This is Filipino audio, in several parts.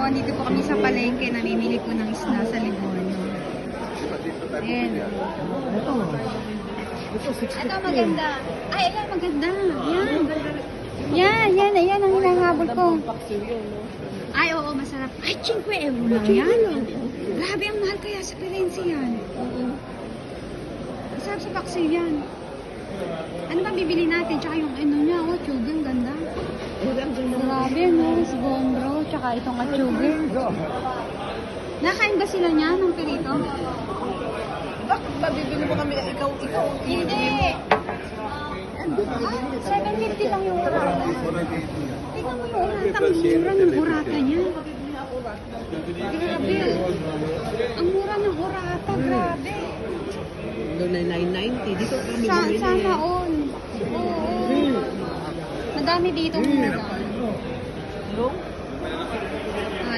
andito po kami sa palengke. Namimili po ng isda sa Livorno. Ayan. Ito maganda. Ay, ayan, maganda. Yan ang hinahabol ko. Ay, oo, masarap. Ay, 5 euro lang yan. Grabe, ang mahal kaya sa Firenze yan. Masarap sa paksiw yan. Ano ba bibili natin? Tsaka yung ano niya, tsugi, ang ganda. Grabe, no? Sgombro, tsaka itong atsugi. Nakain ba sila niya ng perito? Bakit ba bibili mo kami? Ikaw? Hindi! 750 lang yung urata. Tingnan mo yung urata. Ang mura ng urata niya. Grabe. Ang mura ng urata. Grabe. Doon ay 990. Dito kami bumili. Sana all. Oo. Madami dito mura.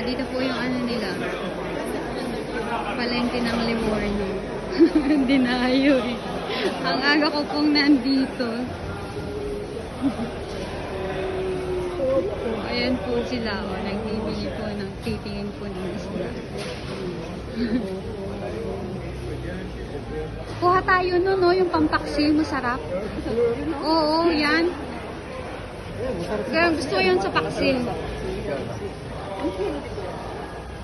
Dito po yung ano nila. Palengke ng Livorno. Dinayo eh. Ang aga ko pong nandito. Ayan po sila. Nagbibili po ng titingin po ng isda. Kuha tayo no, yung pampaksiw, masarap. Oo, yan. Kaya gusto ko yun sa paksiw.